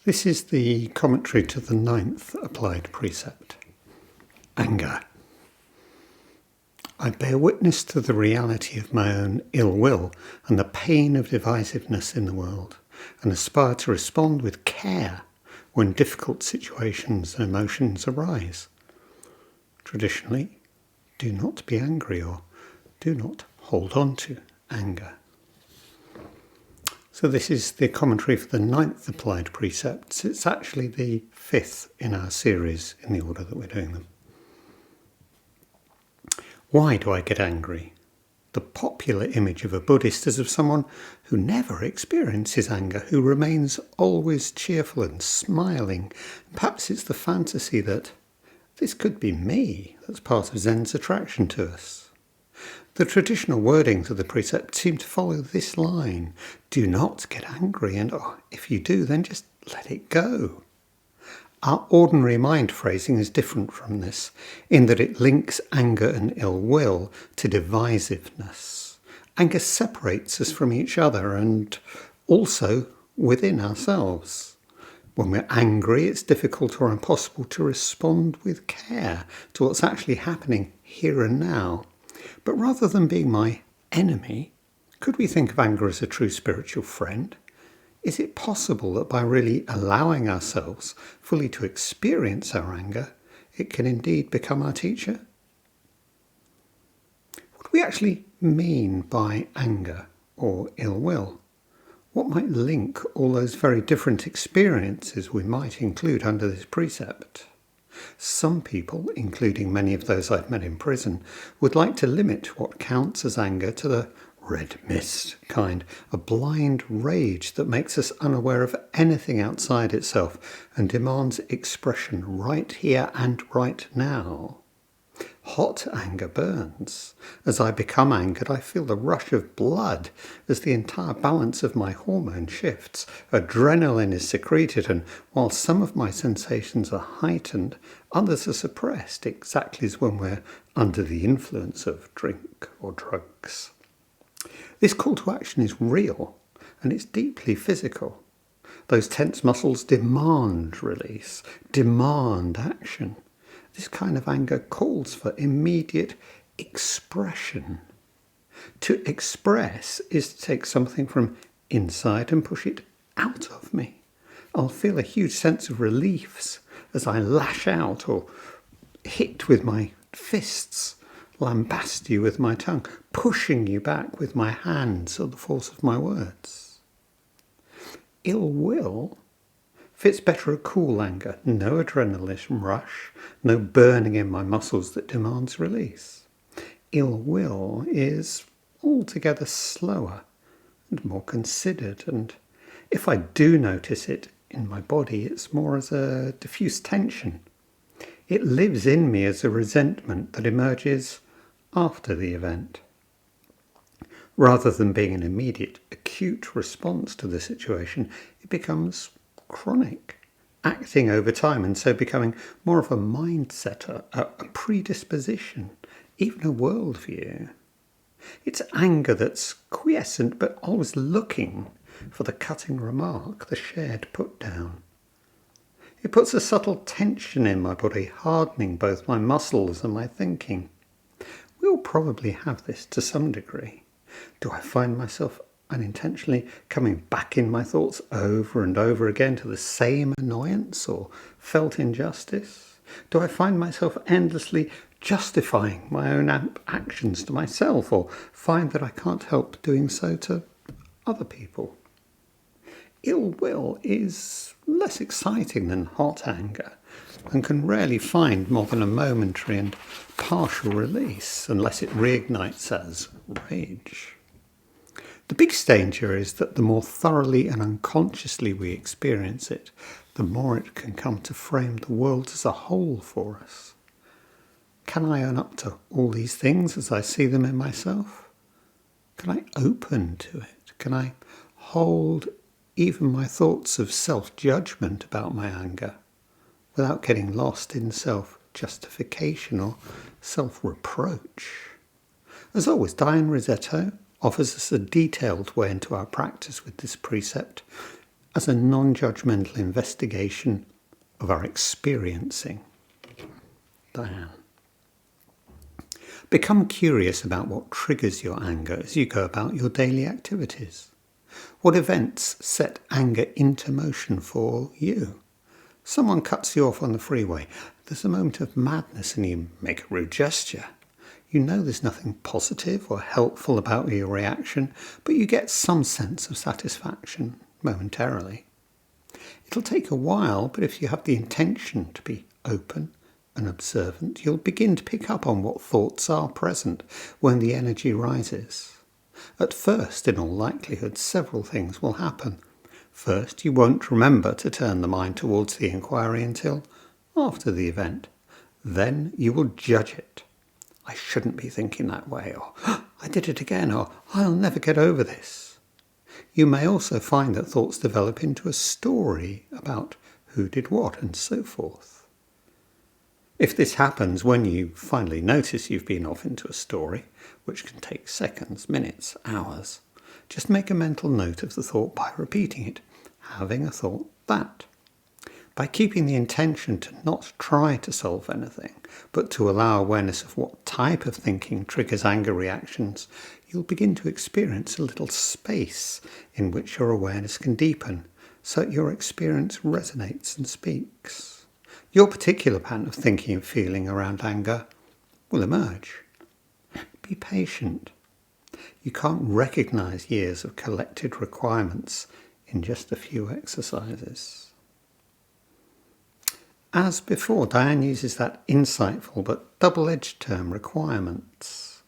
This is the commentary to the 9th applied precept. Anger. I bear witness to the reality of my own ill will and the pain of divisiveness in the world, and aspire to respond with care when difficult situations and emotions arise. Traditionally, do not be angry, or do not hold on to anger. So this is the commentary for the 9th applied precepts. It's actually the 5th in our series in the order that we're doing them. Why do I get angry? The popular image of a Buddhist is of someone who never experiences anger, who remains always cheerful and smiling. Perhaps it's the fantasy that this could be me that's part of Zen's attraction to us. The traditional wordings of the precept seem to follow this line: do not get angry, and if you do, then just let it go. Our ordinary mind phrasing is different from this, in that it links anger and ill will to divisiveness. Anger separates us from each other and also within ourselves. When we're angry, it's difficult or impossible to respond with care to what's actually happening here and now. But rather than being my enemy, could we think of anger as a true spiritual friend? Is it possible that by really allowing ourselves fully to experience our anger, it can indeed become our teacher? What do we actually mean by anger or ill will? What might link all those very different experiences we might include under this precept? Some people, including many of those I've met in prison, would like to limit what counts as anger to the red mist kind, a blind rage that makes us unaware of anything outside itself and demands expression right here and right now. Hot anger burns. As I become angered, I feel the rush of blood as the entire balance of my hormone shifts. Adrenaline is secreted, and while some of my sensations are heightened, others are suppressed, exactly as when we're under the influence of drink or drugs. This call to action is real, and it's deeply physical. Those tense muscles demand release, demand action. This kind of anger calls for immediate expression. To express is to take something from inside and push it out of me. I'll feel a huge sense of relief as I lash out or hit with my fists, lambast you with my tongue, pushing you back with my hands or the force of my words. Ill will fits better a cool anger, no adrenaline rush, no burning in my muscles that demands release. Ill will is altogether slower and more considered, and if I do notice it in my body, it's more as a diffuse tension. It lives in me as a resentment that emerges after the event. Rather than being an immediate, acute response to the situation, it becomes chronic, acting over time, and so becoming more of a mindset, a predisposition, even a worldview. It's anger that's quiescent but always looking for the cutting remark, the shared put down. It puts a subtle tension in my body, hardening both my muscles and my thinking. We all probably have this to some degree. Do I find myself unintentionally coming back in my thoughts over and over again to the same annoyance or felt injustice? Do I find myself endlessly justifying my own actions to myself, or find that I can't help doing so to other people? Ill will is less exciting than hot anger, and can rarely find more than a momentary and partial release unless it reignites as rage. The biggest danger is that the more thoroughly and unconsciously we experience it, the more it can come to frame the world as a whole for us. Can I own up to all these things as I see them in myself? Can I open to it? Can I hold even my thoughts of self-judgment about my anger without getting lost in self-justification or self-reproach? As always, Diane Rossetto offers us a detailed way into our practice with this precept, as a non-judgmental investigation of our experiencing. Diane. Become curious about what triggers your anger as you go about your daily activities. What events set anger into motion for you? Someone cuts you off on the freeway. There's a moment of madness and you make a rude gesture. You know there's nothing positive or helpful about your reaction, but you get some sense of satisfaction momentarily. It'll take a while, but if you have the intention to be open and observant, you'll begin to pick up on what thoughts are present when the energy rises. At first, in all likelihood, several things will happen. First, you won't remember to turn the mind towards the inquiry until after the event. Then you will judge it. I shouldn't be thinking that way, or I did it again, or I'll never get over this. You may also find that thoughts develop into a story about who did what and so forth. If this happens when you finally notice you've been off into a story, which can take seconds, minutes, hours, just make a mental note of the thought by repeating it, having a thought that. By keeping the intention to not try to solve anything, but to allow awareness of what type of thinking triggers anger reactions, you'll begin to experience a little space in which your awareness can deepen, so that your experience resonates and speaks. Your particular pattern of thinking and feeling around anger will emerge. Be patient. You can't recognize years of collected requirements in just a few exercises. As before, Diane uses that insightful but double-edged term, requirements.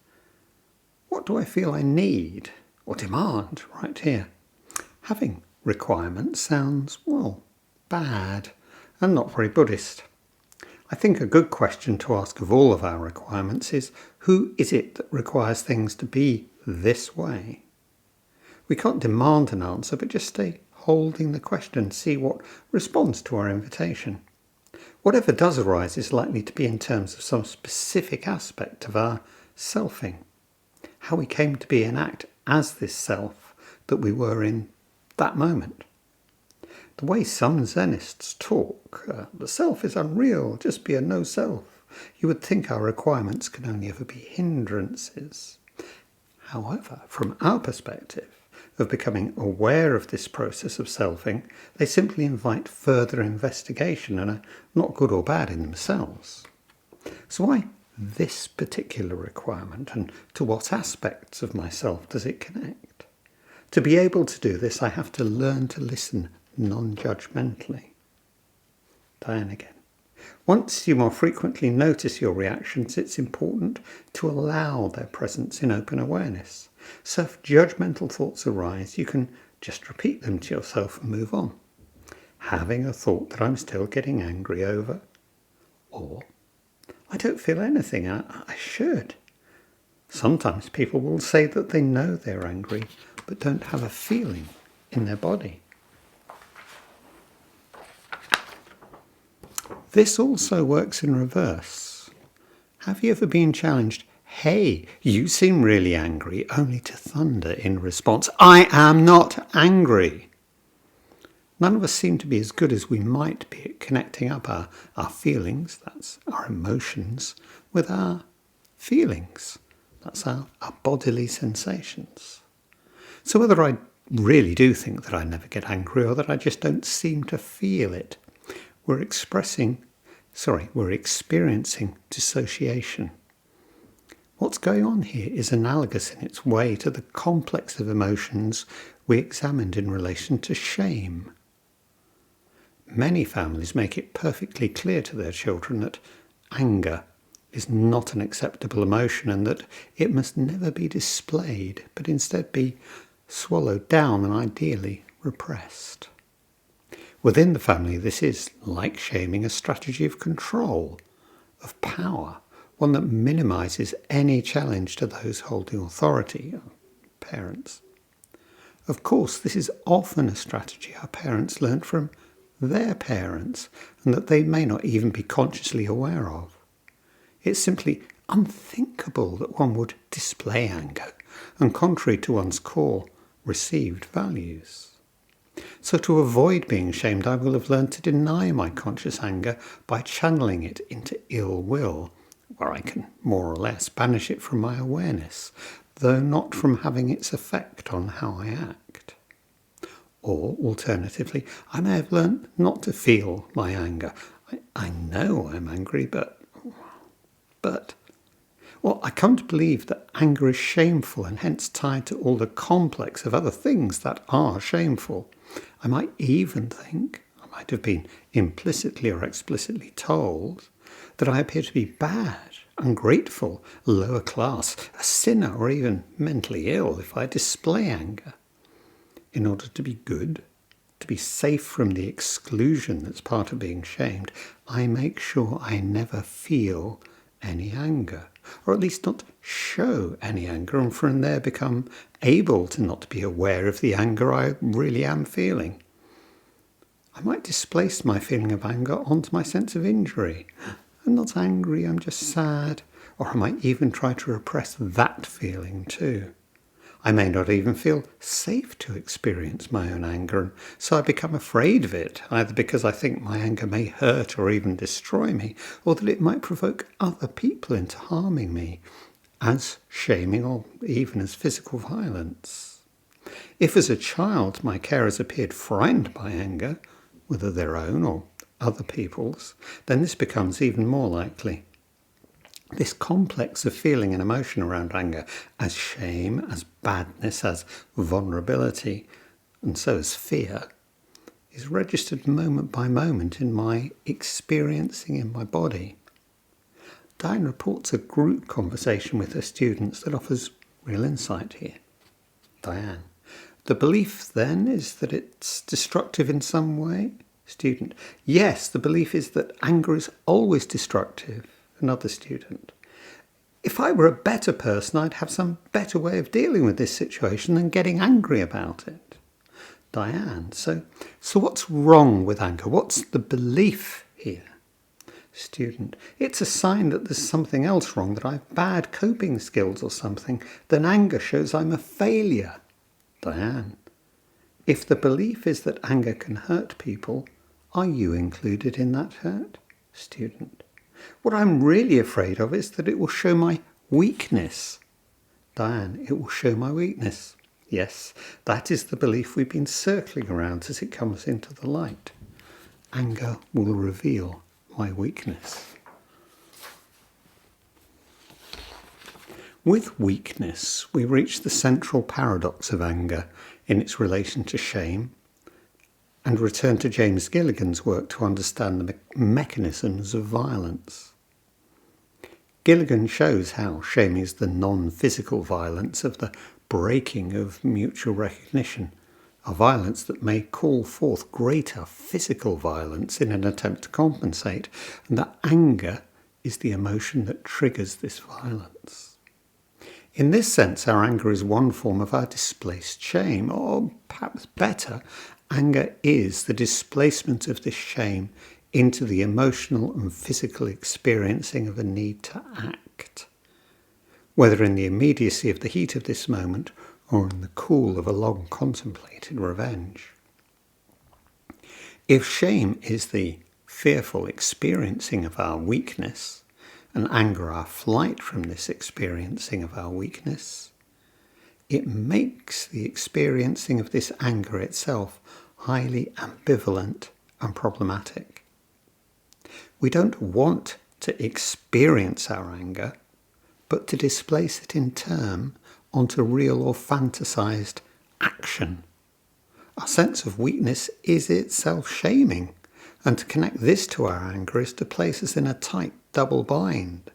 What do I feel I need or demand right here? Having requirements sounds, well, bad and not very Buddhist. I think a good question to ask of all of our requirements is, who is it that requires things to be this way? We can't demand an answer, but just stay holding the question, see what responds to our invitation. Whatever does arise is likely to be in terms of some specific aspect of our selfing, how we came to be and act as this self that we were in that moment. The way some Zenists talk, the self is unreal, just be a no-self. You would think our requirements can only ever be hindrances. However, from our perspective of becoming aware of this process of selfing, they simply invite further investigation and are not good or bad in themselves. So why this particular requirement, and to what aspects of myself does it connect? To be able to do this, I have to learn to listen non-judgmentally. Diane again. Once you more frequently notice your reactions, it's important to allow their presence in open awareness. So if judgmental thoughts arise, you can just repeat them to yourself and move on. Having a thought that I'm still getting angry over, or I don't feel anything, I should. Sometimes people will say that they know they're angry, but don't have a feeling in their body. This also works in reverse. Have you ever been challenged, hey, you seem really angry, only to thunder in response, I am not angry? None of us seem to be as good as we might be at connecting up our feelings, that's our emotions, with our feelings, that's our bodily sensations. So whether I really do think that I never get angry or that I just don't seem to feel it, we're experiencing dissociation. What's going on here is analogous in its way to the complex of emotions we examined in relation to shame. Many families make it perfectly clear to their children that anger is not an acceptable emotion and that it must never be displayed, but instead be swallowed down and ideally repressed. Within the family, this is, like shaming, a strategy of control, of power, one that minimises any challenge to those holding authority, parents. Of course, this is often a strategy our parents learnt from their parents and that they may not even be consciously aware of. It's simply unthinkable that one would display anger and contrary to one's core received values. So to avoid being shamed, I will have learned to deny my conscious anger by channeling it into ill will, where I can more or less banish it from my awareness, though not from having its effect on how I act. Or, alternatively, I may have learned not to feel my anger. I know I'm angry, but, well, I come to believe that anger is shameful and hence tied to all the complex of other things that are shameful. I might even think, I might have been implicitly or explicitly told, that I appear to be bad, ungrateful, lower class, a sinner, or even mentally ill if I display anger. In order to be good, to be safe from the exclusion that's part of being shamed, I make sure I never feel any anger, or at least not show any anger, and from there become able to not be aware of the anger I really am feeling. I might displace my feeling of anger onto my sense of injury. I'm not angry, I'm just sad. Or I might even try to repress that feeling too. I may not even feel safe to experience my own anger, and so I become afraid of it, either because I think my anger may hurt or even destroy me, or that it might provoke other people into harming me, as shaming or even as physical violence. If as a child my carers appeared frightened by anger, whether their own or other people's, then this becomes even more likely. This complex of feeling and emotion around anger, as shame, as badness, as vulnerability, and so as fear, is registered moment by moment in my experiencing in my body. Diane reports a group conversation with her students that offers real insight here. Diane: the belief then is that it's destructive in some way? Student: yes, the belief is that anger is always destructive. Another student: if I were a better person, I'd have some better way of dealing with this situation than getting angry about it. Diane: so what's wrong with anger? What's the belief here? Student: it's a sign that there's something else wrong, that I've bad coping skills or something. Then anger shows I'm a failure. Diane: if the belief is that anger can hurt people, are you included in that hurt? Student: what I'm really afraid of is that it will show my weakness. Diane: it will show my weakness. Yes, that is the belief we've been circling around as it comes into the light. Anger will reveal my weakness. With weakness, we reach the central paradox of anger in its relation to shame, and return to James Gilligan's work to understand the mechanisms of violence. Gilligan shows how shame is the non-physical violence of the breaking of mutual recognition, a violence that may call forth greater physical violence in an attempt to compensate, and that anger is the emotion that triggers this violence. In this sense, our anger is one form of our displaced shame, or perhaps better, anger is the displacement of this shame into the emotional and physical experiencing of a need to act, whether in the immediacy of the heat of this moment or in the cool of a long contemplated revenge. If shame is the fearful experiencing of our weakness, and anger our flight from this experiencing of our weakness, it makes the experiencing of this anger itself highly ambivalent and problematic. We don't want to experience our anger, but to displace it in turn onto real or fantasized action. Our sense of weakness is itself shaming, and to connect this to our anger is to place us in a tight double bind.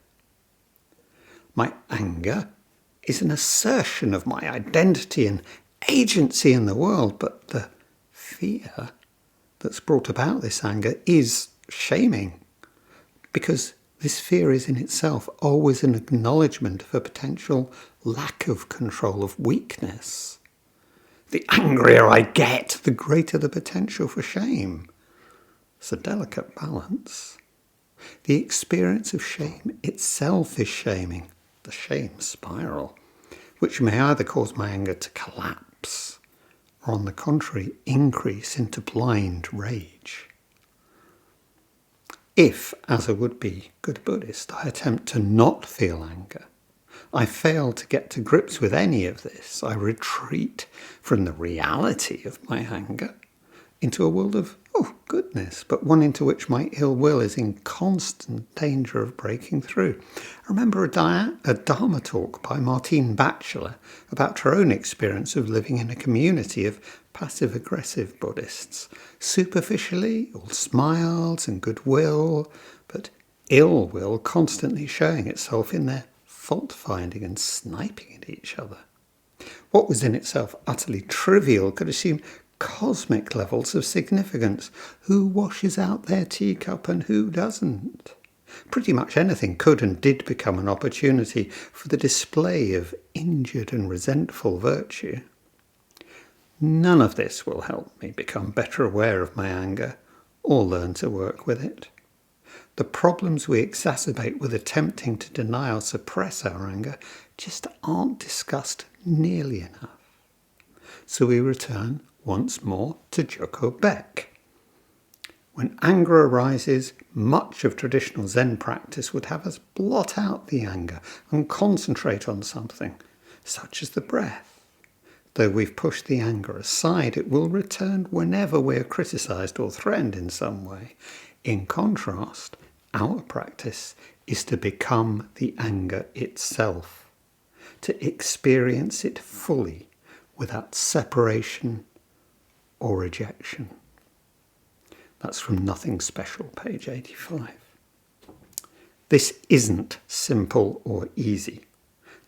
My anger is an assertion of my identity and agency in the world, but the fear that's brought about this anger is shaming, because this fear is in itself always an acknowledgement of a potential lack of control, of weakness. The angrier I get, the greater the potential for shame. It's a delicate balance. The experience of shame itself is shaming, the shame spiral, which may either cause my anger to collapse or on the contrary, increase into blind rage. If, as a would-be good Buddhist, I attempt to not feel anger, I fail to get to grips with any of this. I retreat from the reality of my anger into a world of, oh, goodness, but one into which my ill will is in constant danger of breaking through. I remember a Dharma talk by Martine Batchelor about her own experience of living in a community of passive-aggressive Buddhists. Superficially, all smiles and goodwill, but ill will constantly showing itself in their fault-finding and sniping at each other. What was in itself utterly trivial could assume cosmic levels of significance. Who washes out their teacup and who doesn't? Pretty much anything could and did become an opportunity for the display of injured and resentful virtue. None of this will help me become better aware of my anger or learn to work with it. The problems we exacerbate with attempting to deny or suppress our anger just aren't discussed nearly enough. So we return once more to Joko Beck. When anger arises, much of traditional Zen practice would have us blot out the anger and concentrate on something, such as the breath. Though we've pushed the anger aside, it will return whenever we're criticised or threatened in some way. In contrast, our practice is to become the anger itself, to experience it fully without separation or rejection. That's from Nothing Special, page 85. This isn't simple or easy.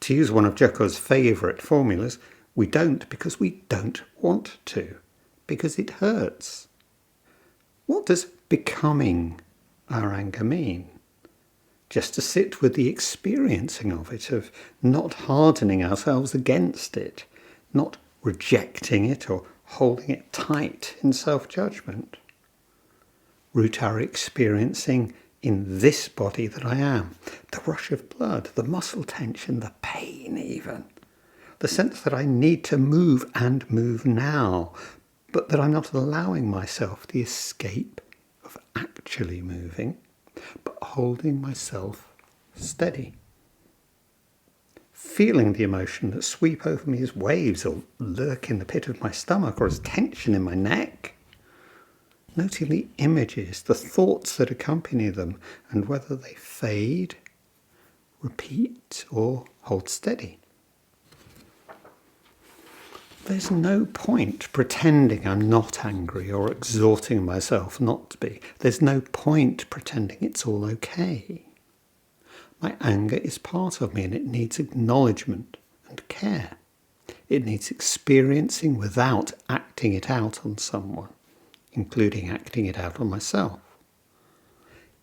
To use one of Joko's favourite formulas, we don't because we don't want to, because it hurts. What does becoming our anger mean? Just to sit with the experiencing of it, of not hardening ourselves against it, not rejecting it or holding it tight in self-judgment. Root our experiencing in this body that I am, the rush of blood, the muscle tension, the pain even, the sense that I need to move and move now, but that I'm not allowing myself the escape of actually moving, but holding myself steady. Feeling the emotion that sweep over me as waves or lurk in the pit of my stomach or as tension in my neck. Noting the images, the thoughts that accompany them, and whether they fade, repeat, or hold steady. There's no point pretending I'm not angry or exhorting myself not to be. There's no point pretending it's all okay. My anger is part of me and it needs acknowledgement and care. It needs experiencing without acting it out on someone, including acting it out on myself.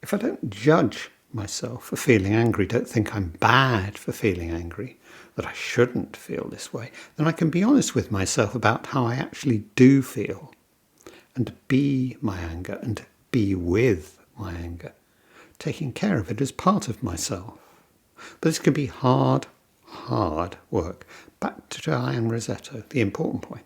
If I don't judge myself for feeling angry, don't think I'm bad for feeling angry, that I shouldn't feel this way, then I can be honest with myself about how I actually do feel and be my anger and be with my anger, taking care of it as part of myself. But this can be hard work. Back to Diane Rossetto, the important point.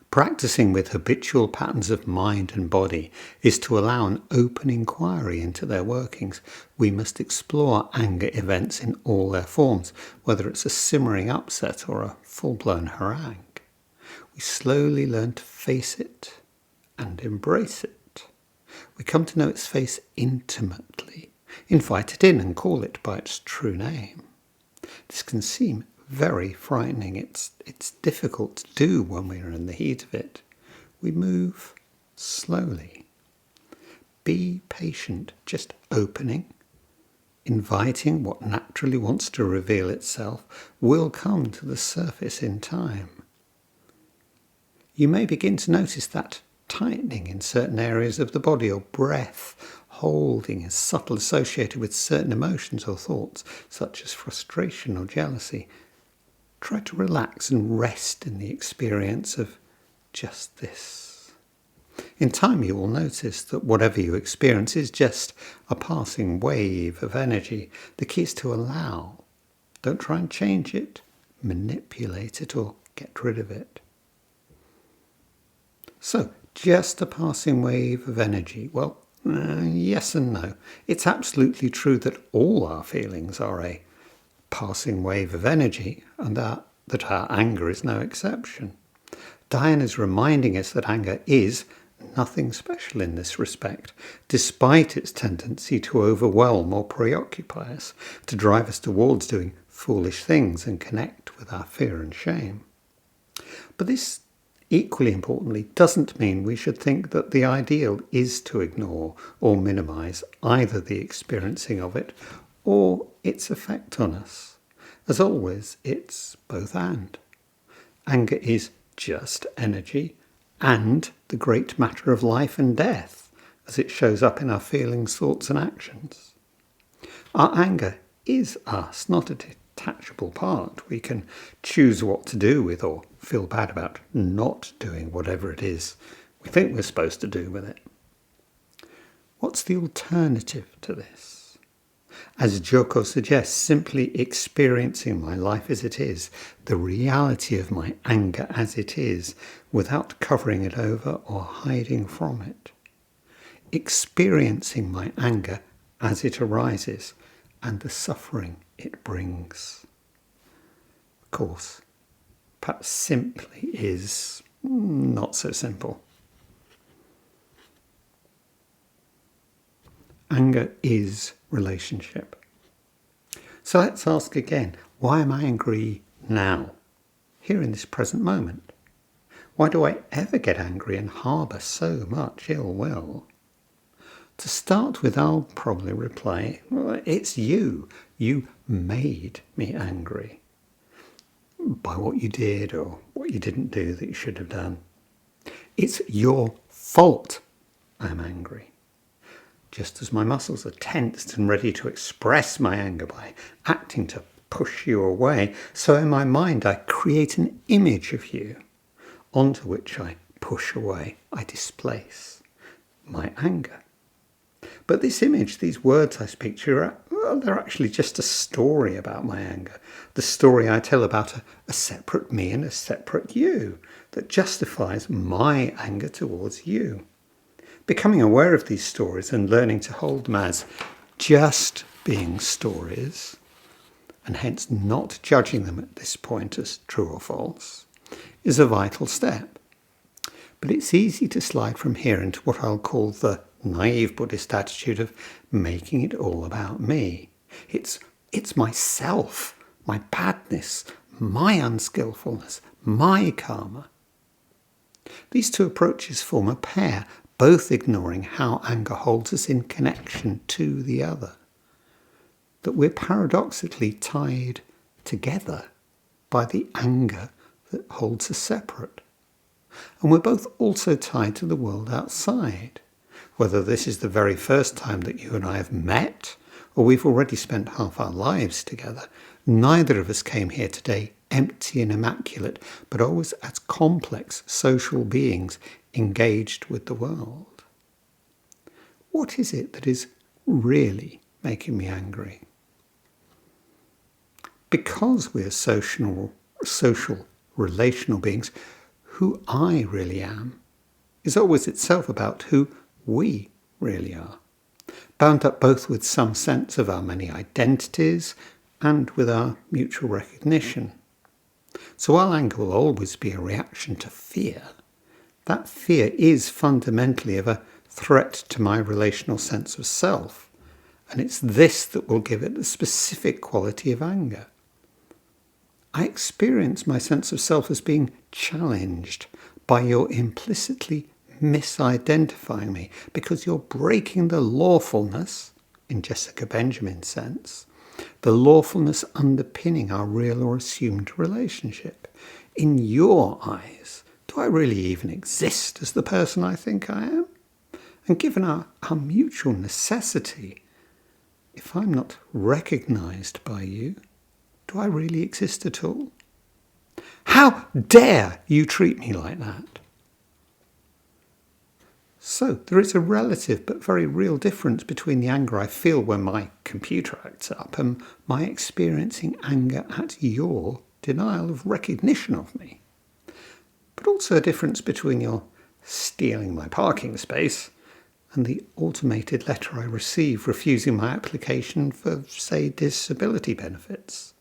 Practicing with habitual patterns of mind and body is to allow an open inquiry into their workings. We must explore anger events in all their forms, whether it's a simmering upset or a full-blown harangue. We slowly learn to face it and embrace it. We come to know its face intimately, invite it in and call it by its true name. This can seem very frightening. It's difficult to do when we're in the heat of it. We move slowly. Be patient, just opening, inviting what naturally wants to reveal itself will come to the surface in time. You may begin to notice that tightening in certain areas of the body, or breath holding is subtle, associated with certain emotions or thoughts, such as frustration or jealousy. Try to relax and rest in the experience of just this. In time you will notice that whatever you experience is just a passing wave of energy. The key is to allow. Don't try and change it, manipulate it, or get rid of it. So, just a passing wave of energy? Well, yes and no. It's absolutely true that all our feelings are a passing wave of energy, and that our anger is no exception. Diane is reminding us that anger is nothing special in this respect, despite its tendency to overwhelm or preoccupy us, to drive us towards doing foolish things and connect with our fear and shame. But this, equally importantly, doesn't mean we should think that the ideal is to ignore or minimise either the experiencing of it or its effect on us. As always, it's both and. Anger is just energy and the great matter of life and death as it shows up in our feelings, thoughts and actions. Our anger is us, not a detachable part we can choose what to do with or feel bad about not doing whatever it is we think we're supposed to do with it. What's the alternative to this? As Joko suggests, simply experiencing my life as it is, the reality of my anger as it is, without covering it over or hiding from it. Experiencing my anger as it arises and the suffering it brings. Of course, perhaps simply is not so simple. Anger is relationship. So let's ask again, why am I angry now, here in this present moment? Why do I ever get angry and harbour so much ill will? To start with, I'll probably reply, well, it's you. You made me angry by what you did or what you didn't do that you should have done. It's your fault I'm angry. Just as my muscles are tensed and ready to express my anger by acting to push you away, so in my mind I create an image of you onto which I push away, I displace my anger. But this image, these words I speak to you, they're actually just a story about my anger. The story I tell about a separate me and a separate you that justifies my anger towards you. Becoming aware of these stories and learning to hold them as just being stories, and hence not judging them at this point as true or false, is a vital step. But it's easy to slide from here into what I'll call the naive Buddhist attitude of making it all about me. It's myself, my badness, my unskillfulness, my karma. These two approaches form a pair, both ignoring how anger holds us in connection to the other. That we're paradoxically tied together by the anger that holds us separate. And we're both also tied to the world outside. Whether this is the very first time that you and I have met, or we've already spent half our lives together, neither of us came here today empty and immaculate, but always as complex social beings engaged with the world. What is it that is really making me angry? Because we're social, relational beings, who I really am is always itself about who we really are, bound up both with some sense of our many identities and with our mutual recognition. So while anger will always be a reaction to fear, that fear is fundamentally of a threat to my relational sense of self, and it's this that will give it the specific quality of anger. I experience my sense of self as being challenged by your implicitly misidentifying me, because you're breaking the lawfulness, in Jessica Benjamin's sense, the lawfulness underpinning our real or assumed relationship. In your eyes, do I really even exist as the person I think I am? And given our mutual necessity, if I'm not recognised by you, do I really exist at all? How dare you treat me like that? So there is a relative but very real difference between the anger I feel when my computer acts up and my experiencing anger at your denial of recognition of me. But also a difference between your stealing my parking space, and the automated letter I receive refusing my application for, say, disability benefits.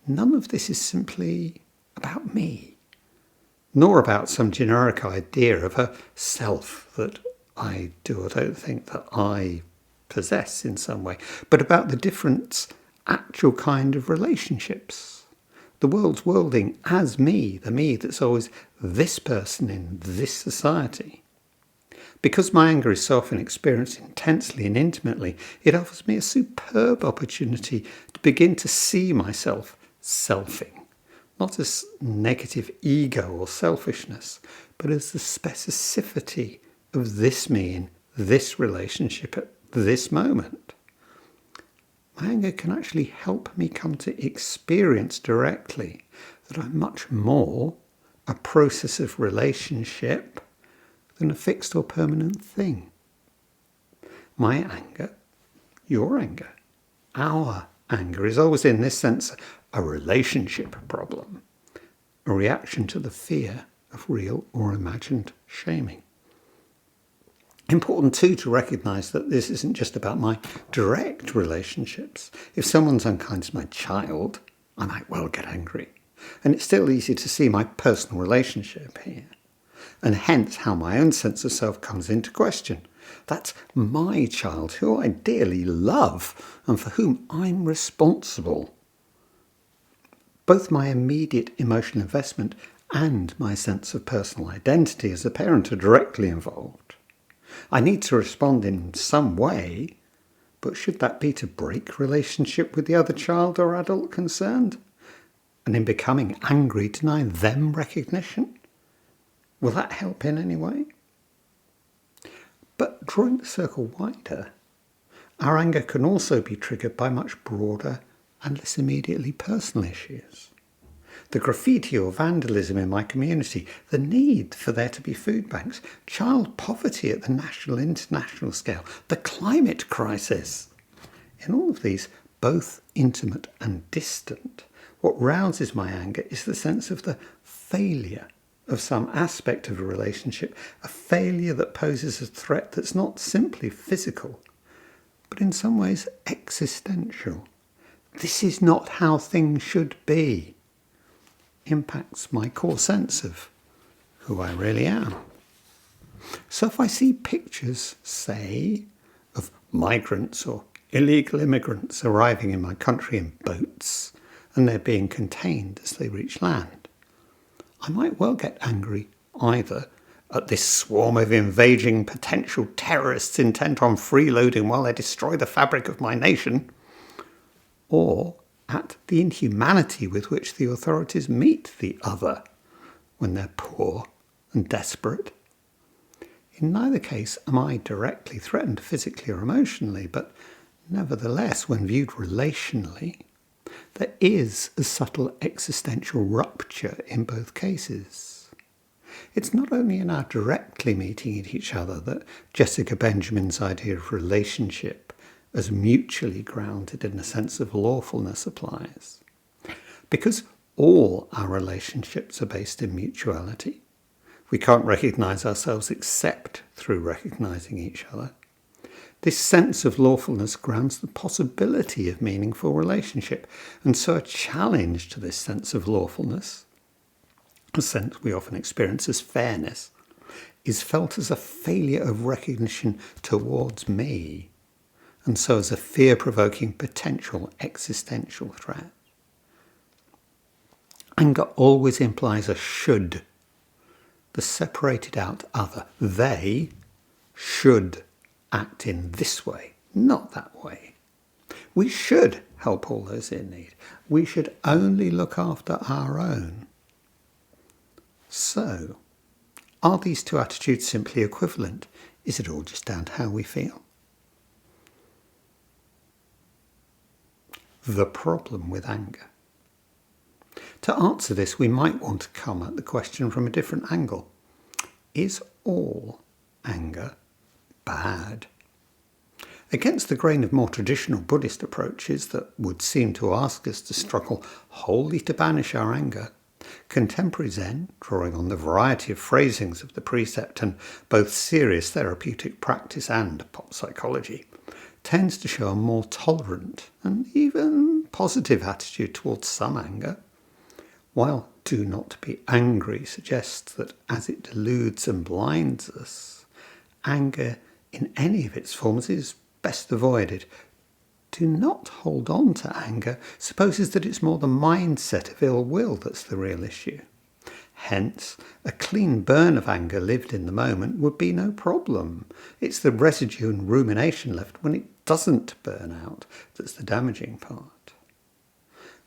None of this is simply about me, nor about some generic idea of a self that I do or don't think that I possess in some way, but about the different actual kind of relationships. The world's worlding as me, the me that's always this person in this society. Because my anger is so often experienced intensely and intimately, it offers me a superb opportunity to begin to see myself selfing, not as negative ego or selfishness, but as the specificity of this me in this relationship at this moment. My anger can actually help me come to experience directly that I'm much more a process of relationship than a fixed or permanent thing. My anger, your anger, our anger is always in this sense a relationship problem, a reaction to the fear of real or imagined shaming. Important too to recognise that this isn't just about my direct relationships. If someone's unkind to my child, I might well get angry. And it's still easy to see my personal relationship here, and hence how my own sense of self comes into question. That's my child, who I dearly love and for whom I'm responsible. Both my immediate emotional investment and my sense of personal identity as a parent are directly involved. I need to respond in some way, but should that be to break relationship with the other child or adult concerned? And in becoming angry, deny them recognition? Will that help in any way? But drawing the circle wider, our anger can also be triggered by much broader and less immediately personal issues. The graffiti or vandalism in my community, the need for there to be food banks, child poverty at the national and international scale, the climate crisis. In all of these, both intimate and distant, what rouses my anger is the sense of the failure of some aspect of a relationship, a failure that poses a threat that's not simply physical, but in some ways existential. This is not how things should be. Impacts my core sense of who I really am. So if I see pictures, say, of migrants or illegal immigrants arriving in my country in boats, and they're being contained as they reach land, I might well get angry either at this swarm of invading potential terrorists intent on freeloading while they destroy the fabric of my nation, or at the inhumanity with which the authorities meet the other when they're poor and desperate. In neither case am I directly threatened physically or emotionally, but nevertheless, when viewed relationally, there is a subtle existential rupture in both cases. It's not only in our directly meeting each other that Jessica Benjamin's idea of relationship as mutually grounded in a sense of lawfulness applies. Because all our relationships are based in mutuality, we can't recognise ourselves except through recognising each other. This sense of lawfulness grounds the possibility of meaningful relationship, and so a challenge to this sense of lawfulness, a sense we often experience as fairness, is felt as a failure of recognition towards me, and so as a fear-provoking potential existential threat. Anger always implies a should, the separated out other. They should act in this way, not that way. We should help all those in need. We should only look after our own. So, are these two attitudes simply equivalent? Is it all just down to how we feel? The problem with anger. To answer this, we might want to come at the question from a different angle. Is all anger bad? Against the grain of more traditional Buddhist approaches that would seem to ask us to struggle wholly to banish our anger, Contemporary Zen, drawing on the variety of phrasings of the precept and both serious therapeutic practice and pop psychology, tends to show a more tolerant and even positive attitude towards some anger. While do not be angry suggests that as it deludes and blinds us, anger in any of its forms is best avoided. Do not hold on to anger supposes that it's more the mindset of ill will that's the real issue. Hence, a clean burn of anger lived in the moment would be no problem. It's the residue and rumination left when it doesn't burn out that's the damaging part.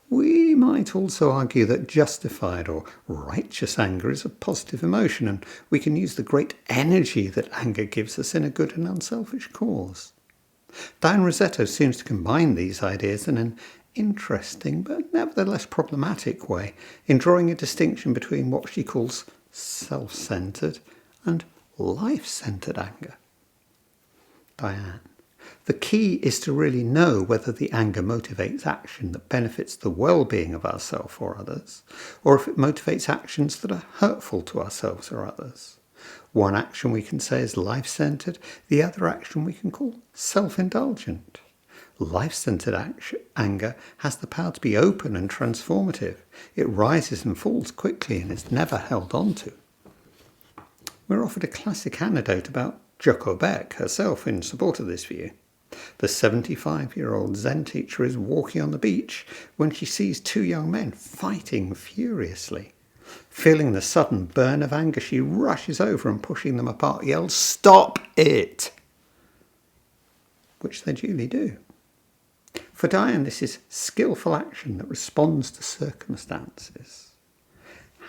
We might also argue that justified or righteous anger is a positive emotion, and we can use the great energy that anger gives us in a good and unselfish cause. Diane Rossetto seems to combine these ideas in an interesting but nevertheless problematic way in drawing a distinction between what she calls self-centred and life-centred anger. Diane: the key is to really know whether the anger motivates action that benefits the well-being of ourselves or others, or if it motivates actions that are hurtful to ourselves or others. One action we can say is life-centred, the other action we can call self-indulgent. Life-centred anger has the power to be open and transformative. It rises and falls quickly and is never held on to. We're offered a classic anecdote about Joko Beck herself in support of this view. The 75-year-old Zen teacher is walking on the beach when she sees two young men fighting furiously. Feeling the sudden burn of anger, she rushes over and, pushing them apart, yells, "Stop it!" Which they duly do. For Diane, this is skillful action that responds to circumstances.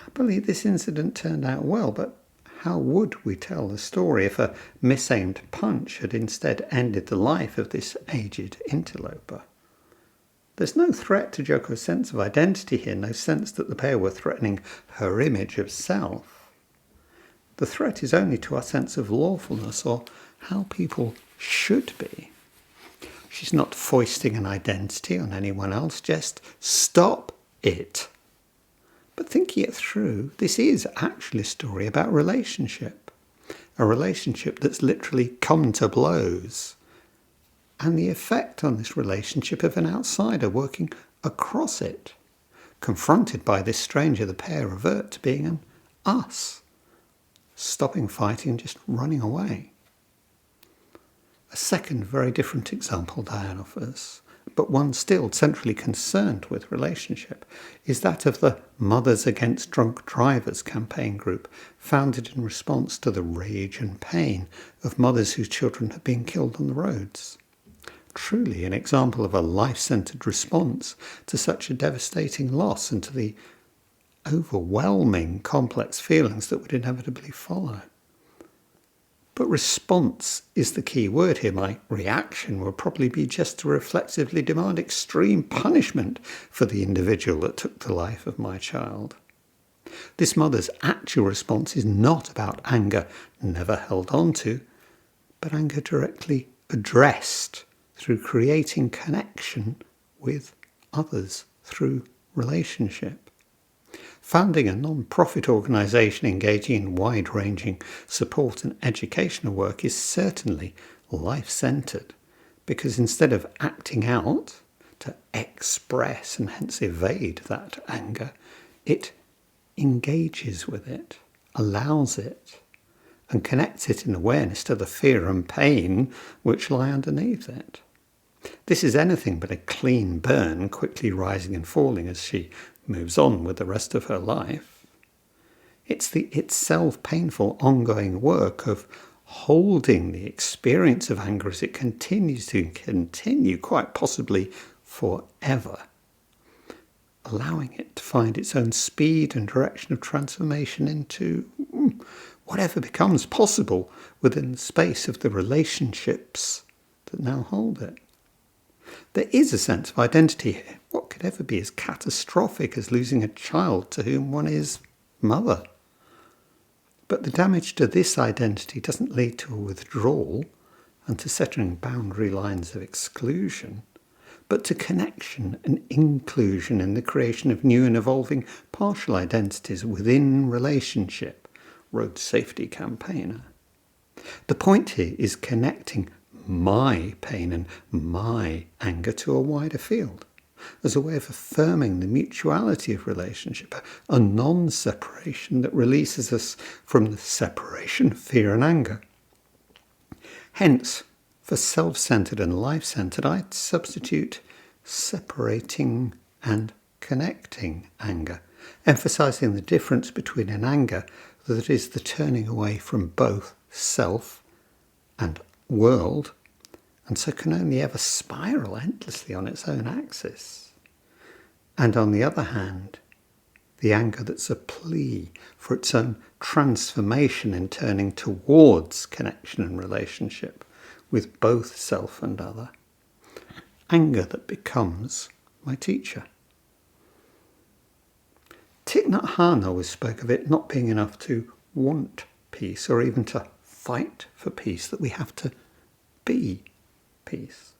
Happily, this incident turned out well, but how would we tell the story if a misaimed punch had instead ended the life of this aged interloper? There's no threat to Joko's sense of identity here, no sense that the pair were threatening her image of self. The threat is only to our sense of lawfulness or how people should be. She's not foisting an identity on anyone else, just stop it. But thinking it through, this is actually a story about relationship. A relationship that's literally come to blows. And the effect on this relationship of an outsider working across it. Confronted by this stranger, the pair revert to being an us. Stopping fighting and just running away. A second very different example Diane offers, but one still centrally concerned with relationship, is that of the Mothers Against Drunk Drivers campaign group, founded in response to the rage and pain of mothers whose children have been killed on the roads. Truly an example of a life-centred response to such a devastating loss and to the overwhelming complex feelings that would inevitably follow. But response is the key word here. My reaction would probably be just to reflexively demand extreme punishment for the individual that took the life of my child. This mother's actual response is not about anger never held on to, but anger directly addressed through creating connection with others through relationship. Founding a non-profit organisation engaging in wide-ranging support and educational work is certainly life-centred, because instead of acting out to express and hence evade that anger, it engages with it, allows it, and connects it in awareness to the fear and pain which lie underneath it. This is anything but a clean burn, quickly rising and falling as she moves on with the rest of her life. It's the itself painful ongoing work of holding the experience of anger as it continues to continue, quite possibly forever, allowing it to find its own speed and direction of transformation into whatever becomes possible within the space of the relationships that now hold it. There is a sense of identity here. What could ever be as catastrophic as losing a child to whom one is mother? But the damage to this identity doesn't lead to a withdrawal and to setting boundary lines of exclusion, but to connection and inclusion in the creation of new and evolving partial identities within relationship. Road safety campaigner. The point here is connecting my pain and my anger to a wider field as a way of affirming the mutuality of relationship, a non-separation that releases us from the separation of fear and anger. Hence, for self-centered and life-centered, I'd substitute separating and connecting anger, emphasizing the difference between an anger that is the turning away from both self and world, and so can only ever spiral endlessly on its own axis. And on the other hand, the anger that's a plea for its own transformation in turning towards connection and relationship with both self and other. Anger that becomes my teacher. Thich Nhat Hanh always spoke of it not being enough to want peace or even to fight for peace, that we have to be peace.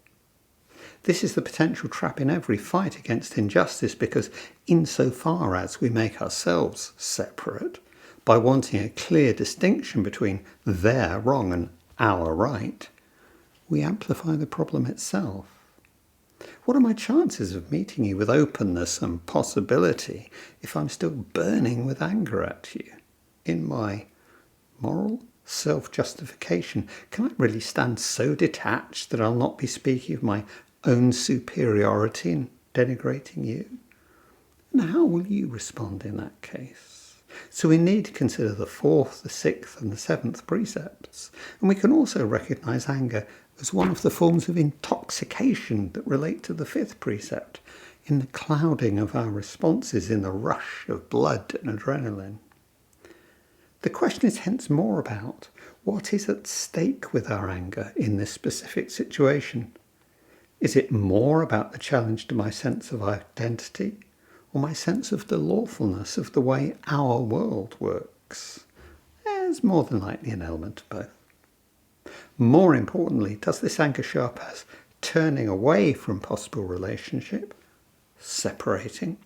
This is the potential trap in every fight against injustice, because insofar as we make ourselves separate by wanting a clear distinction between their wrong and our right, we amplify the problem itself. What are my chances of meeting you with openness and possibility if I'm still burning with anger at you? In my moral self-justification, can I really stand so detached that I'll not be speaking of my own superiority in denigrating you? And how will you respond in that case? So we need to consider the fourth, the sixth and the seventh precepts. And we can also recognise anger as one of the forms of intoxication that relate to the fifth precept, in the clouding of our responses, in the rush of blood and adrenaline. The question is hence more about what is at stake with our anger in this specific situation. Is it more about the challenge to my sense of identity, or my sense of the lawfulness of the way our world works? There's more than likely an element of both. More importantly, does this anger show up as turning away from possible relationship, separating,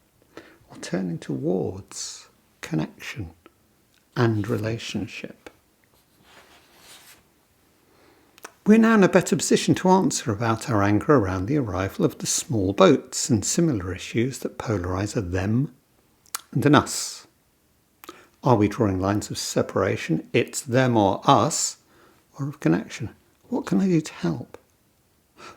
or turning towards connection and relationship? We're now in a better position to answer about our anger around the arrival of the small boats and similar issues that polarise a them and an us. Are we drawing lines of separation, it's them or us, or of connection? What can I do to help?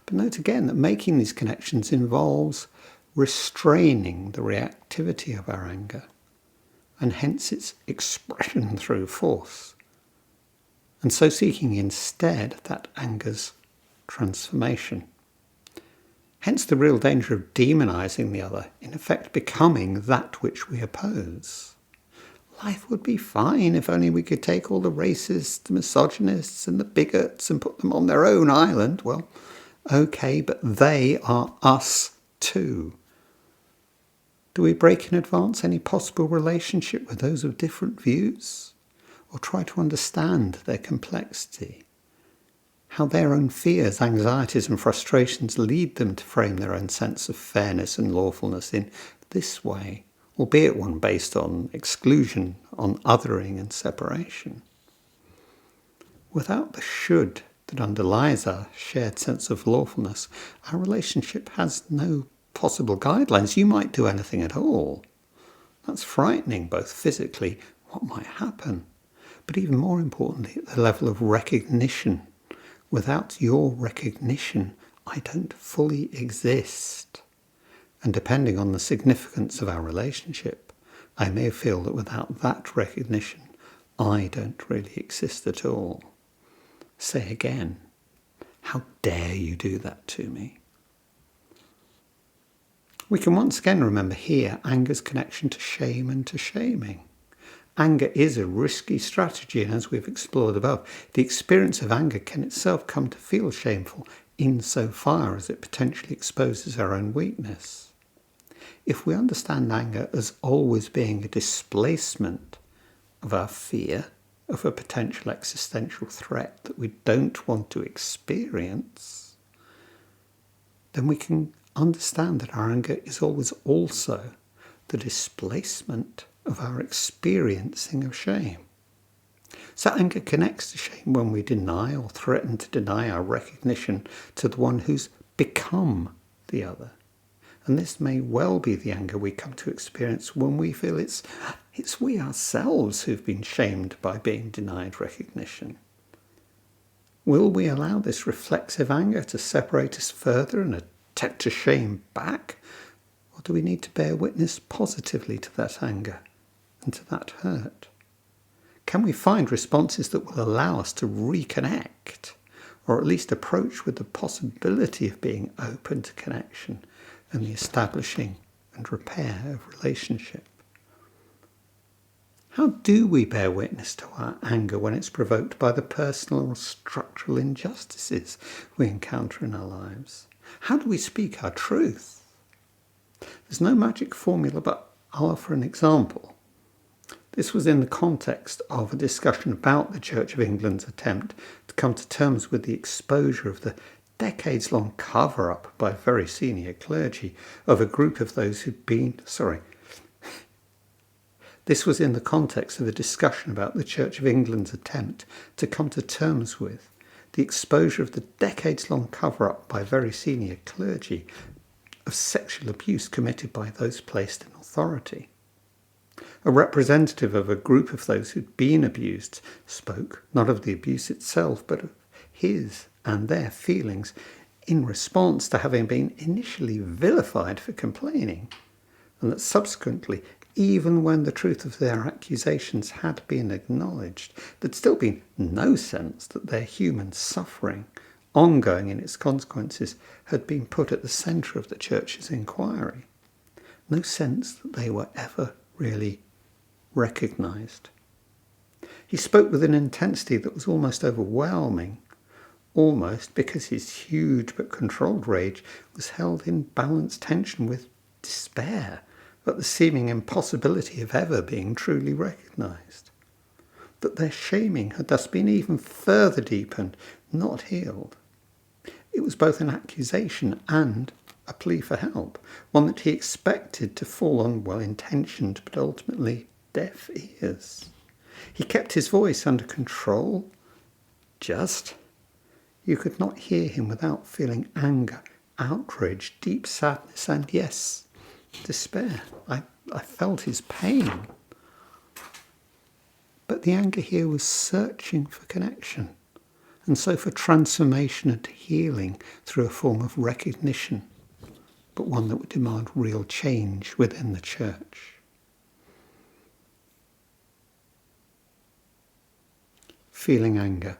But note again that making these connections involves restraining the reactivity of our anger, and hence its expression through force, and so seeking instead that anger's transformation. Hence the real danger of demonising the other, in effect becoming that which we oppose. Life would be fine if only we could take all the racists, the misogynists and the bigots and put them on their own island. Well, okay, but they are us too. Do we break in advance any possible relationship with those of different views? Or try to understand their complexity? How their own fears, anxieties and frustrations lead them to frame their own sense of fairness and lawfulness in this way, albeit one based on exclusion, on othering and separation. Without the should that underlies our shared sense of lawfulness, our relationship has no possible guidelines. You might do anything at all. That's frightening, both physically, what might happen, but even more importantly, at the level of recognition. Without your recognition, I don't fully exist. And depending on the significance of our relationship, I may feel that without that recognition, I don't really exist at all. Say again, how dare you do that to me? We can once again remember here anger's connection to shame and to shaming. Anger is a risky strategy, and as we've explored above, the experience of anger can itself come to feel shameful insofar as it potentially exposes our own weakness. If we understand anger as always being a displacement of our fear of a potential existential threat that we don't want to experience, then we can understand that our anger is always also the displacement of our experiencing of shame. So anger connects to shame when we deny or threaten to deny our recognition to the one who's become the other. And this may well be the anger we come to experience when we feel it's we ourselves who've been shamed by being denied recognition. Will we allow this reflexive anger to separate us further and attempt to shame back? Or do we need to bear witness positively to that anger and to that hurt? Can we find responses that will allow us to reconnect, or at least approach with the possibility of being open to connection and the establishing and repair of relationship? How do we bear witness to our anger when it's provoked by the personal or structural injustices we encounter in our lives? How do we speak our truth? There's no magic formula, but I'll offer an example. This was in the context of a discussion about the Church of England's attempt to come to terms with the exposure of the decades-long cover-up by very senior clergy of a group of those who'd been... This was in the context of a discussion about the Church of England's attempt to come to terms with the exposure of the decades-long cover-up by very senior clergy of sexual abuse committed by those placed in authority. A representative of a group of those who'd been abused spoke not of the abuse itself, but of his and their feelings in response to having been initially vilified for complaining, and that subsequently, even when the truth of their accusations had been acknowledged, there'd still been no sense that their human suffering, ongoing in its consequences, had been put at the centre of the Church's inquiry. No sense that they were ever really recognised. He spoke with an intensity that was almost overwhelming, almost because his huge but controlled rage was held in balanced tension with despair at the seeming impossibility of ever being truly recognised. That their shaming had thus been even further deepened, not healed. It was both an accusation and a plea for help, one that he expected to fall on well-intentioned but ultimately deaf ears. He kept his voice under control, just. You could not hear him without feeling anger, outrage, deep sadness, and yes, despair. I felt his pain. But the anger here was searching for connection, and so for transformation and healing through a form of recognition, but one that would demand real change within the Church. Feeling anger.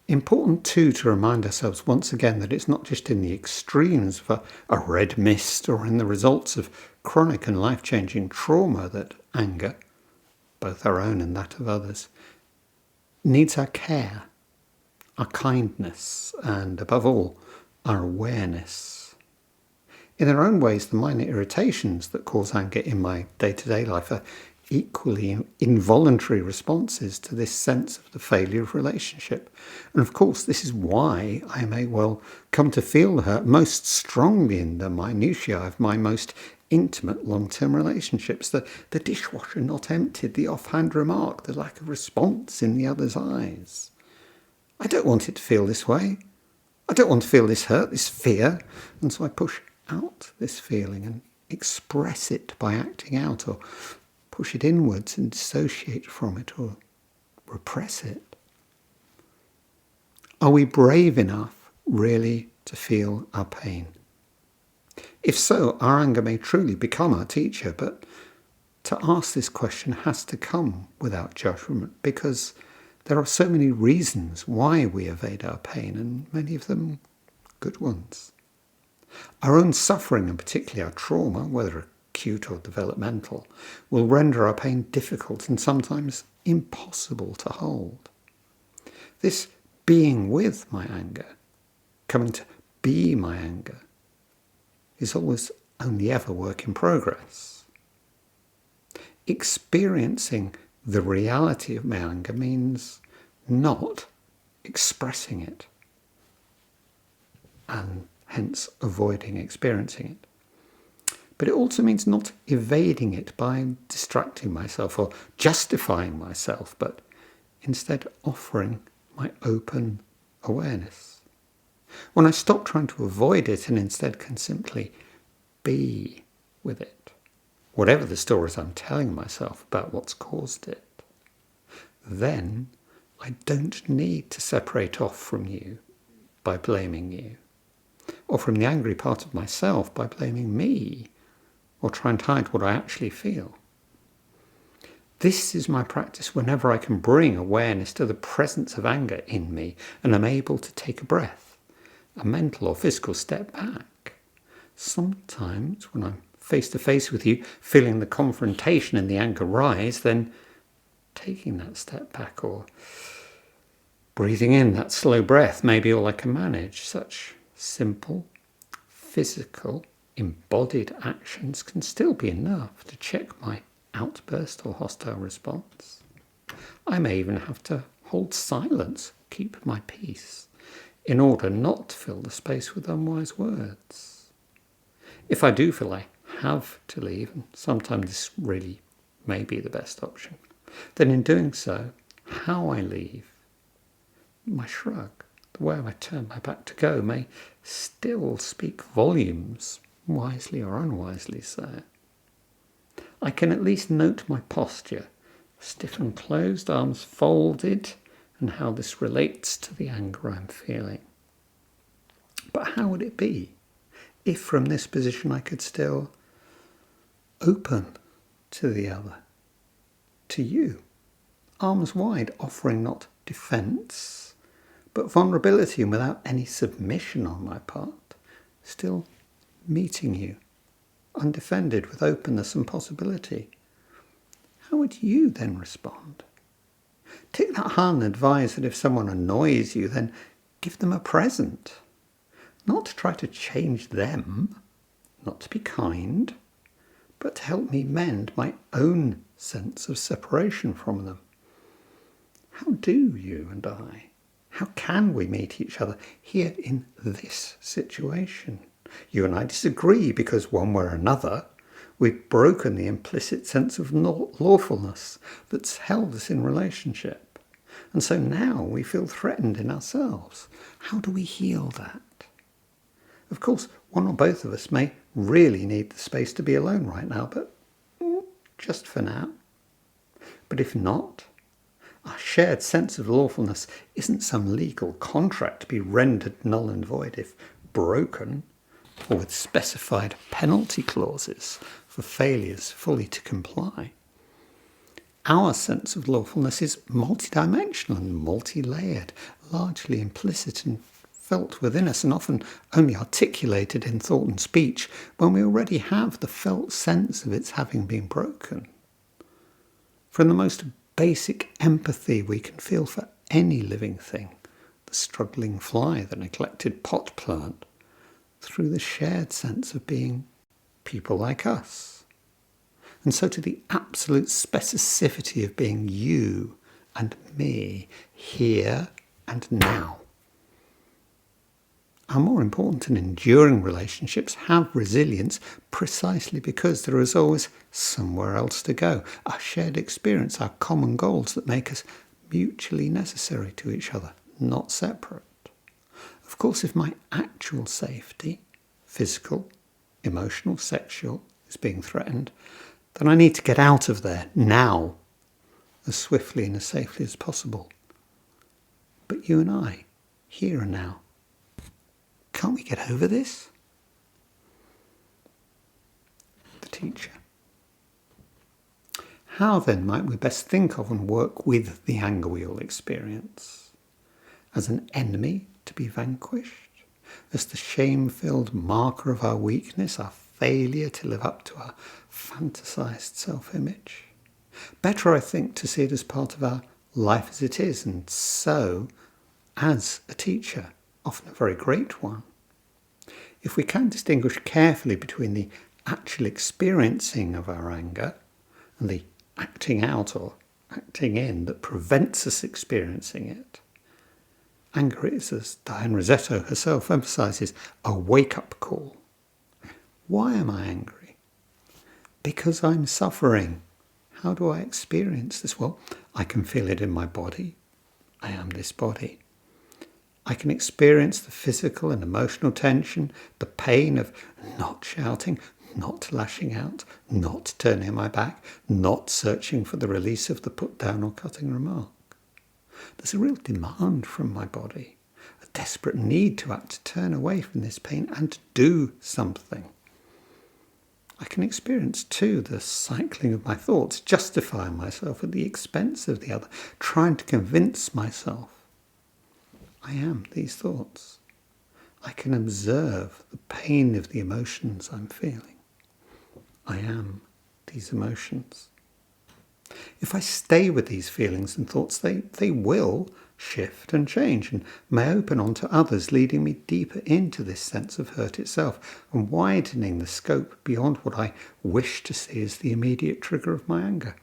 Important too to remind ourselves once again that it's not just in the extremes of a red mist or in the results of chronic and life-changing trauma that anger, both our own and that of others, needs our care, our kindness, and above all, our awareness. In their own ways, the minor irritations that cause anger in my day-to-day life are equally involuntary responses to this sense of the failure of relationship. And of course, this is why I may well come to feel the hurt most strongly in the minutiae of my most intimate long-term relationships. The dishwasher not emptied, the offhand remark, the lack of response in the other's eyes. I don't want it to feel this way. I don't want to feel this hurt, this fear. And so I push out this feeling and express it by acting out, or push it inwards and dissociate from it, or repress it. Are we brave enough really to feel our pain? If so, our anger may truly become our teacher, but to ask this question has to come without judgment, because there are so many reasons why we evade our pain, and many of them good ones. Our own suffering, and particularly our trauma, whether acute or developmental, will render our pain difficult and sometimes impossible to hold. This being with my anger, coming to be my anger, is always only ever work in progress. Experiencing the reality of my anger means not expressing it. and hence avoiding experiencing it. But it also means not evading it by distracting myself or justifying myself, but instead offering my open awareness. When I stop trying to avoid it and instead can simply be with it, whatever the stories I'm telling myself about what's caused it, then I don't need to separate off from you by blaming you, or from the angry part of myself by blaming me, or try and hide what I actually feel. This is my practice whenever I can bring awareness to the presence of anger in me and am able to take a breath, a mental or physical step back. Sometimes when I'm face to face with you, feeling the confrontation and the anger rise, then taking that step back or breathing in that slow breath may be all I can manage. Such simple, physical, embodied actions can still be enough to check my outburst or hostile response. I may even have to hold silence, keep my peace, in order not to fill the space with unwise words. If I do feel I have to leave, and sometimes this really may be the best option, then in doing so, how I leave, my shrug, the way I turn my back to go, may still speak volumes, wisely or unwisely so. I can at least note my posture, stiff and closed, arms folded, and how this relates to the anger I'm feeling. But how would it be if from this position I could still open to the other, to you, arms wide, offering not defence, but vulnerability, and without any submission on my part, still meeting you, undefended, with openness and possibility? How would you then respond? Take that heart and advise that if someone annoys you, then give them a present. Not to try to change them, not to be kind, but to help me mend my own sense of separation from them. How do you and I, how can we meet each other here in this situation? You and I disagree because one way or another we've broken the implicit sense of lawfulness that's held us in relationship. And so now we feel threatened in ourselves. How do we heal that? Of course, one or both of us may really need the space to be alone right now, but just for now. But if not, our shared sense of lawfulness isn't some legal contract to be rendered null and void if broken, or with specified penalty clauses for failures fully to comply. Our sense of lawfulness is multidimensional and multi-layered, largely implicit and felt within us, and often only articulated in thought and speech when we already have the felt sense of its having been broken. From the most basic empathy we can feel for any living thing, the struggling fly, the neglected pot plant, through the shared sense of being people like us. And so to the absolute specificity of being you and me, here and now. Our more important and enduring relationships have resilience precisely because there is always somewhere else to go. Our shared experience, our common goals that make us mutually necessary to each other, not separate. Of course, if my actual safety, physical, emotional, sexual, is being threatened, then I need to get out of there now, as swiftly and as safely as possible. But you and I, here and now, can't we get over this? The teacher. How then might we best think of and work with the anger we all experience? As an enemy to be vanquished? As the shame-filled marker of our weakness, our failure to live up to our fantasized self-image? Better, I think, to see it as part of our life as it is, and so, as a teacher, often a very great one. If we can distinguish carefully between the actual experiencing of our anger and the acting out or acting in that prevents us experiencing it, Anger is, as Diane Rossetto herself emphasises, a wake-up call. Why am I angry? Because I'm suffering. How do I experience this? Well, I can feel it in my body. I am this body. I can experience the physical and emotional tension, the pain of not shouting, not lashing out, not turning my back, not searching for the release of the put down or cutting remark. There's a real demand from my body, a desperate need to act, to turn away from this pain and to do something. I can experience too the cycling of my thoughts, justifying myself at the expense of the other, trying to convince myself I am these thoughts. I can observe the pain of the emotions I'm feeling. I am these emotions. If I stay with these feelings and thoughts, they will shift and change and may open onto others, leading me deeper into this sense of hurt itself and widening the scope beyond what I wish to see as the immediate trigger of my anger.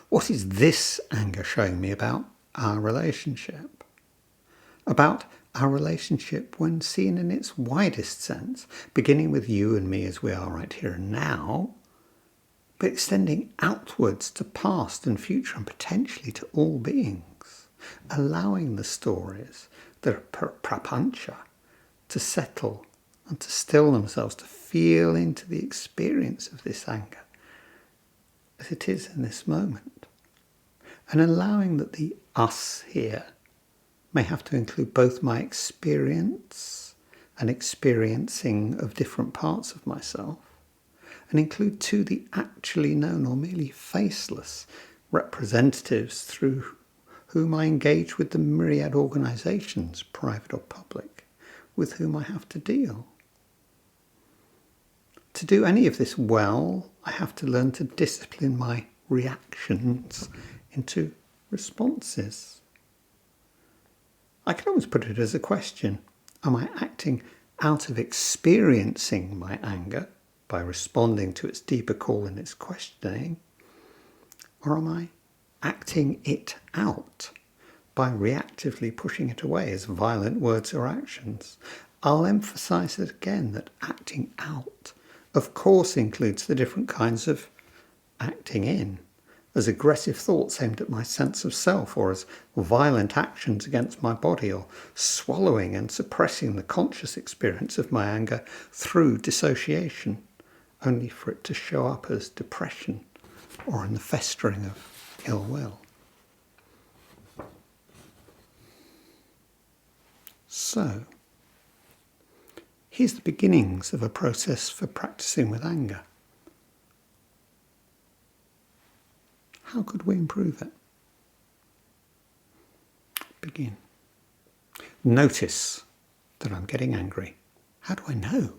What is this anger showing me about our relationship? About our relationship when seen in its widest sense, beginning with you and me as we are right here and now, but extending outwards to past and future and potentially to all beings, allowing the stories that are prapancha to settle and to still themselves, to feel into the experience of this anger as it is in this moment, and allowing that the us here may have to include both my experience and experiencing of different parts of myself, and include too the actually known or merely faceless representatives through whom I engage with the myriad organisations, private or public, with whom I have to deal. To do any of this well, I have to learn to discipline my reactions into responses. I can always put it as a question. Am I acting out of experiencing my anger by responding to its deeper call and its questioning? Or am I acting it out by reactively pushing it away as violent words or actions? I'll emphasise it again that acting out, of course, includes the different kinds of acting in, as aggressive thoughts aimed at my sense of self, or as violent actions against my body, or swallowing and suppressing the conscious experience of my anger through dissociation, only for it to show up as depression or in the festering of ill will. So, here's the beginnings of a process for practicing with anger. How could we improve it? Begin. Notice that I'm getting angry. How do I know?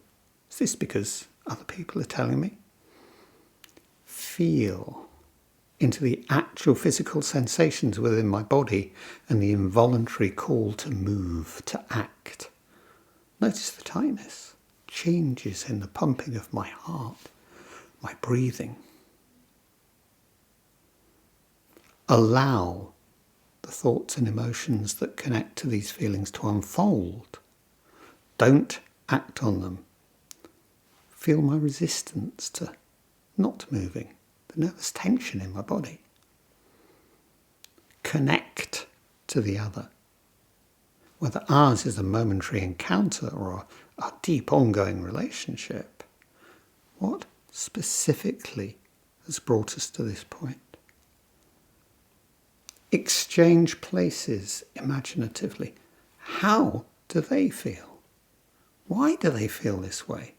Is this because other people are telling me? Feel into the actual physical sensations within my body and the involuntary call to move, to act. Notice the tightness, changes in the pumping of my heart, my breathing. Allow the thoughts and emotions that connect to these feelings to unfold. Don't act on them. Feel my resistance to not moving, the nervous tension in my body. Connect to the other. Whether ours is a momentary encounter or a deep ongoing relationship, what specifically has brought us to this point? Exchange places imaginatively. How do they feel? Why do they feel this way?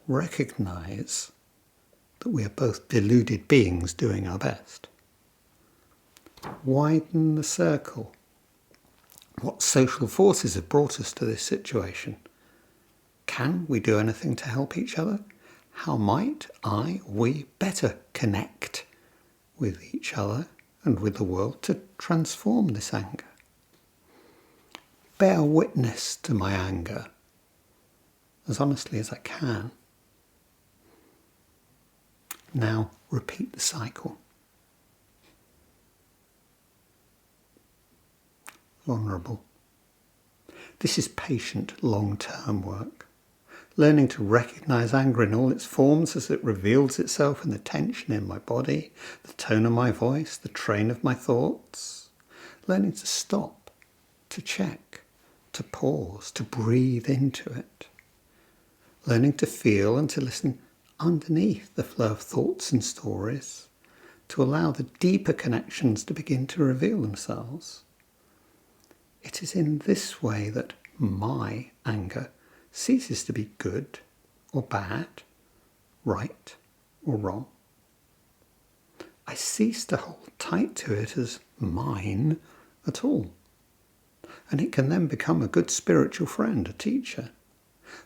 Recognise that we are both deluded beings doing our best. Widen the circle. What social forces have brought us to this situation? Can we do anything to help each other? How might we better connect with each other and with the world to transform this anger? Bear witness to my anger as honestly as I can. Now repeat the cycle. vulnerable. This is patient, long-term work. Learning to recognise anger in all its forms as it reveals itself in the tension in my body, the tone of my voice, the train of my thoughts. Learning to stop, to check, to pause, to breathe into it. Learning to feel and to listen underneath the flow of thoughts and stories, to allow the deeper connections to begin to reveal themselves. It is in this way that my anger ceases to be good or bad, right or wrong. I cease to hold tight to it as mine at all. And it can then become a good spiritual friend, a teacher.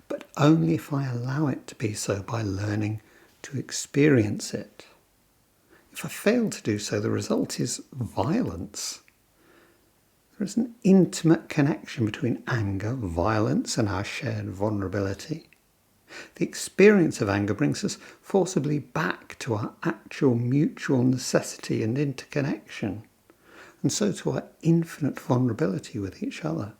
But only if I allow it to be so by learning to experience it. If I fail to do so, the result is violence. There is an intimate connection between anger, violence, and our shared vulnerability. The experience of anger brings us forcibly back to our actual mutual necessity and interconnection, and so to our infinite vulnerability with each other.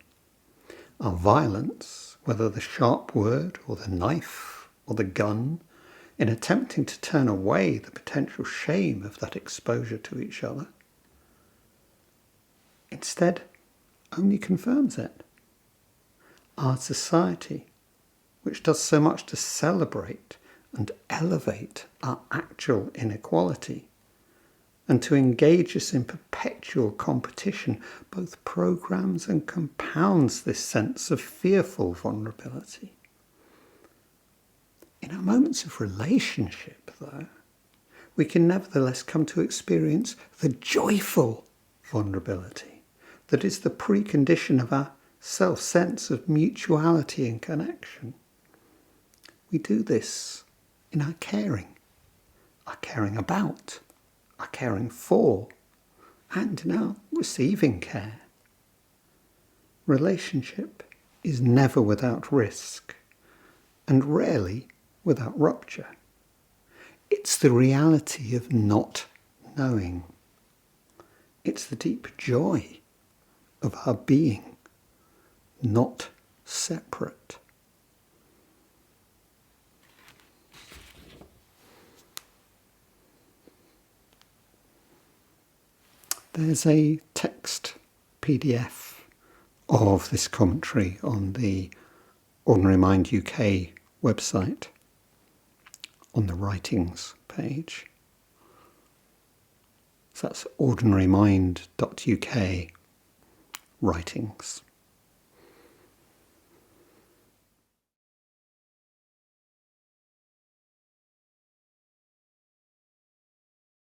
Our violence, whether the sharp word or the knife or the gun, in attempting to turn away the potential shame of that exposure to each other, instead only confirms it. Our society, which does so much to celebrate and elevate our actual inequality, and to engage us in perpetual competition, both programs and compounds this sense of fearful vulnerability. In our moments of relationship, though, we can nevertheless come to experience the joyful vulnerability that is the precondition of our self-sense of mutuality and connection. We do this in our caring about, our caring for, and in our receiving care. Relationship is never without risk, and rarely without rupture. It's the reality of not knowing. It's the deep joy of our being not separate. There's a text PDF of this commentary on the Ordinary Mind UK website, on the writings page. So that's ordinarymind.uk writings.